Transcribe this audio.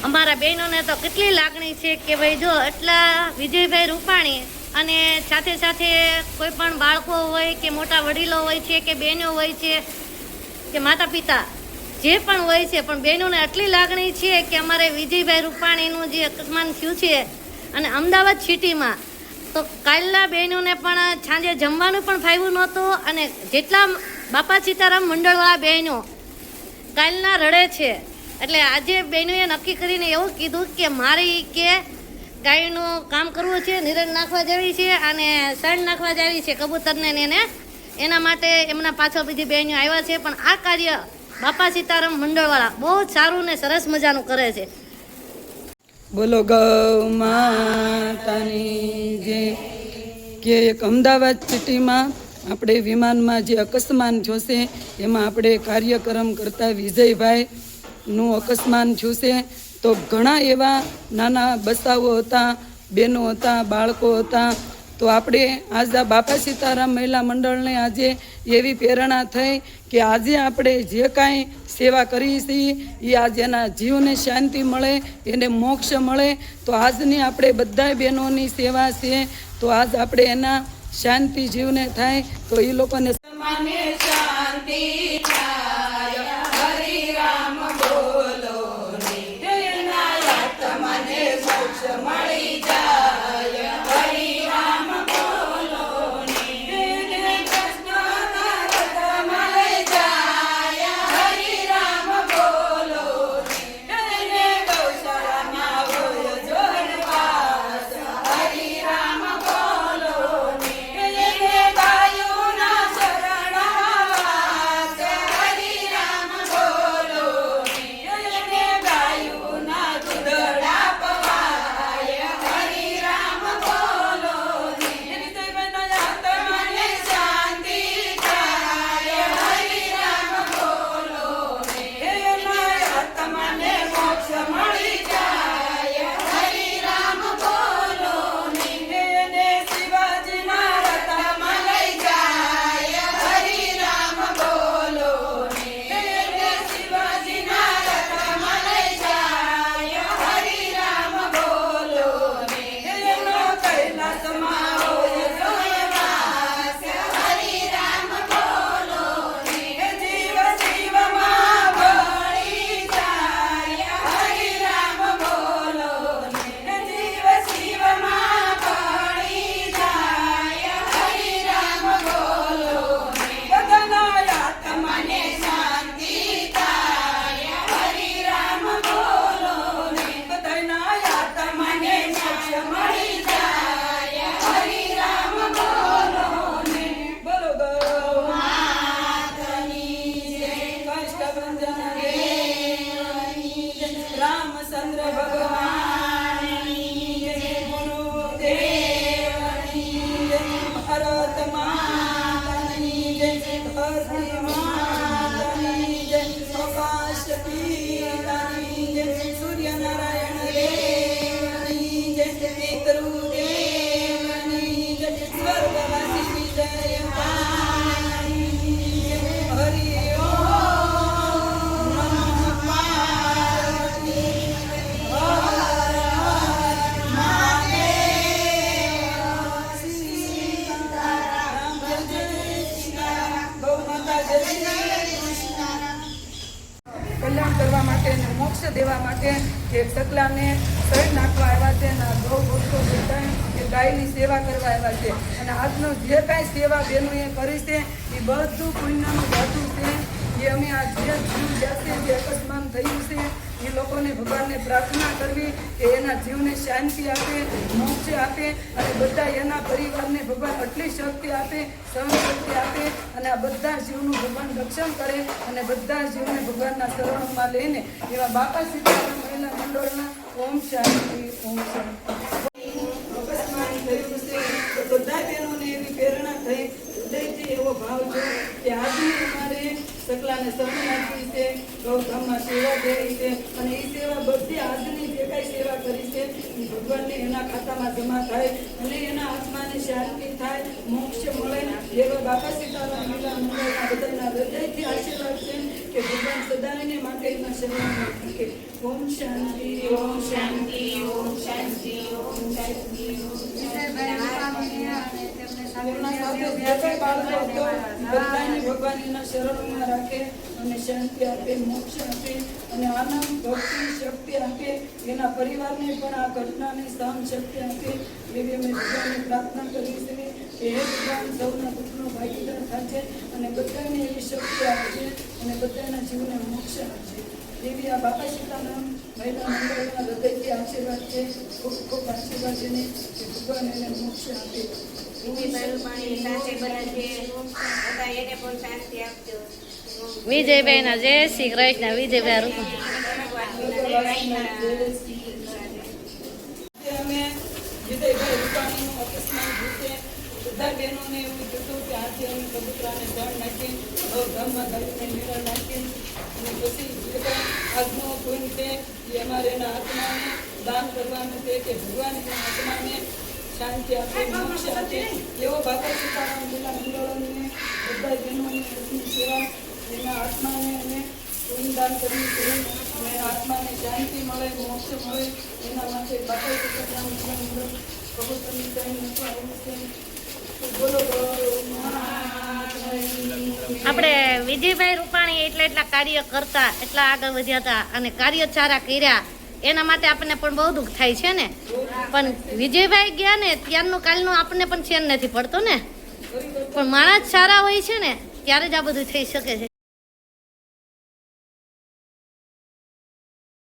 અમારા બહેનોને તો કેટલી લાગણી છે કે ભાઈ જો એટલા વિજયભાઈ રૂપાણી અને સાથે સાથે કોઈ પણ બાળકો હોય કે મોટા વડીલો હોય છે કે બહેનો હોય છે કે માતા પિતા જે પણ હોય છે, પણ બહેનોને આટલી લાગણી છે કે અમારે વિજયભાઈ રૂપાણીનું જે અકસ્માત થયું છે અને અમદાવાદ સિટીમાં તો કાલના બહેનોને પણ સાંજે જમવાનું પણ ફાવ્યું નહોતું અને જેટલા બાપા સીતારામ મંડળવાળા બહેનો કાલના રડે છે. એટલે આજે બહેનોએ નક્કી કરીને એવું કીધું કે મારી કે ગાયનું કામ કરવું છે, નિરણ નાખવા જવી છે અને સણ નાખવા જવી છે કબૂતરને એને, એના માટે એમના પાછળ બીજી બહેનો આવ્યા છે. પણ આ કાર્ય બાપા સીતારામ મંડળવાળા બહુ જ સારું ને સરસ મજાનું કરે છે. બોલો ગૌ માતાની જે કે એક અમદાવાદ સિટીમાં આપણે વિમાનમાં જે અકસ્માત થશે એમાં આપણે કાર્યક્રમ કરતા વિજયભાઈનું અકસ્માત થયું. તો ઘણા એવા નાના બસાઓ હતા, બહેનો હતા, બાળકો હતા. તો આપણે આજ આ બાપા સીતારામ મહિલા મંડળને આજે એવી પ્રેરણા થઈ કે આજે આપણે જે કાંઈ સેવા કરી છીએ એ આજે એના જીવને શાંતિ મળે, એને મોક્ષ મળે. તો આજની આપણે બધા બહેનોની સેવા છે. તો આજ આપણે એના શાંતિ જીવને થાય તો એ લોકોને શાંતિ થાય. હરિ રામ બોલો મને મોક્ષ મળી જાય. હરિ રામ બોલો કૃષ્ણ મળી જાય. હરિ રામ બોલો ગૌશાળામાં હોય જોરવાસ. હરિ રામ બોલો ગાયોના શરણવાસ. હરિ રામ બોલો ગાયોના દૂધડા પવાય. હરિ રામ બોલો મને શાંતિ થાય. હરિ રામ બોલો મને મોક્ષ મળી જાય. હરિ રામ બોલો શિવાજીના રથમાં લઈ જાય. હરિ રામ બોલો શિવાજીના રથમાં લઈ જાય. હરિ રામ બોલો કૈલાસમાં હોય જોયવાસ. હરિ રામ બોલો જીવ શિવમાં ભળી જાય. હરિ રામ બોલો જીવ શિવમાં ભળી જાય. હરિ રામ બોલો બધાના આત્માને શાંતિ થાય. હરિ રામ બોલો બધાના આત્માને મોક્ષ મળી જાય. હરિ રામ બોલો બોલો ગૌ માતાની જય. કષ્ટભંજન દેવની જય. રામચંદ્ર ભગવાનની જય. ગુરુદેવની જય. ભરત માતાની જય. ધરતી માતાની જય. આકાશ પિતાની જય. સૂર્યનારાયણ દેવની જય. પિતૃદેવની જય. સ્વર્ગવાસી જય પાણી જય. હરિ ઓમ નમઃ પાર્વતી. હર હર મહાદેવ. સીતારામ જય જય સીતારામ. ગૌ માતા જય જય કૃષ્ણ. કલ્યાણ કરવા માટે અને મોક્ષ દેવા માટે એક સકલાને શરીર નાખવા આવ્યા છે અને ગૌ ભક્તો બધા એ ગાયની સેવા કરવા આવ્યા છે. અને આજનો જે કાંઈ સેવા બહેનોએ કરી છે એ બધું પુણ્યનું જાતું છે. એ અમે આ જે જીવ જશે જે અકસ્માત થયું છે એ લોકોને ભગવાનને પ્રાર્થના કરવી કે એના જીવને શાંતિ આપે, મોક્ષ આપે અને બધા એના પરિવારને ભગવાન આટલી શક્તિ આપે, સહન શક્તિ આપે અને આ બધા જીવનું ભગવાન રક્ષણ કરે અને બધા જીવને ભગવાનના શરણોમાં લઈને એવા બાપા સીતારામ મહિલા મંડળના ઓમ શાંતિ ઓમ શાંતિ. અકસ્માત થયું છે તો બધા બહેનોને એવી પ્રેરણા થઈ, હૃદયથી એવો ભાવ છે કે આજે અમારે સકલાને સમય આપી છે, ગૌધામમાં સેવા કરી છે અને એ સેવા બધી આજની જે કાંઈ સેવા કરી છે એ ભગવાનને એના ખાતામાં જમા થાય અને એના આત્માને શાંતિ થાય, મોક્ષ મળે. એવા બાપા સીતારામ લીલા મંગળના બધાના હૃદયથી આશીર્વાદ છે કે ભગવાન સદાયને માટે એના શરણમાં રાખે. ઓમ શાંતિ, ઓમ શાંતિ, ઓમ શાંતિ, ઓમ શાંતિ. એમના સાથે જે કંઈ બાળકો હતો બધાને ભગવાન એના શરણોમાં રાખે અને શાંતિ આપે, મોક્ષ આપે અને આનંદ, ભક્તિ, શક્તિ આપે. એના પરિવારને પણ આ ઘટનાને સહન શક્તિ આપે એવી અમે ભગવાનને પ્રાર્થના કરીએ છીએ કે હે ભગવાન સૌના દુઃખનો ભાગીદાર થશે અને બધાને એવી શક્તિ આપશે અને બધાના જીવને મોક્ષ આપશે. એવી આ બાપા સીતારામ મહિલા મંડળના હૃદયથી આશીર્વાદ છે. ખૂબ ખૂબ આશીર્વાદ છે ને કે ભગવાન એને મોક્ષ આપે. વિજયભાઈના જય શ્રી કૃષ્ણ. વિજયભાઈ રૂપાણી. અમે વિજયભાઈ રૂપાણીનું અકસ્માત વિશે બધા બહેનોને એવું કીધું કે આજે અમે કબૂતરાને જળ નાખી ઘરમાં ગાડીને મેળા નાખી અને પછી જે કંઈ આજનો પૂન છે એ અમારે એના આત્માને દાન કરવાનું છે કે ભગવાન એના આત્માને શાંતિ આપે, મોક્ષ આપે. એવો બાપા સીતારામ લીલા મંડળોને બધા બહેનોની સેવા એના આત્માને અમે પૂનદાન કર્યું છે અને આત્માને શાંતિ મળે, મોક્ષ મળે એના માટે બાપા સીતારામ લીલા મંડળ કબૂતરની ચાઈ મૂકવા આવ્યું છે. બોલો આપણે વિજયભાઈ રૂપાણી એટલા કાર્ય કરતા, એટલા આગળ વધ્યા હતા અને કાર્ય સારા કર્યા એના માટે આપણને પણ બહુ દુઃખ થાય છે ને. પણ વિજયભાઈ ગયા ને ત્યારનું કાલનું આપણને પણ ચેન નથી પડતો ને. પણ માણસ સારા હોય છે ને ત્યારે જ આ બધું થઈ શકે છે.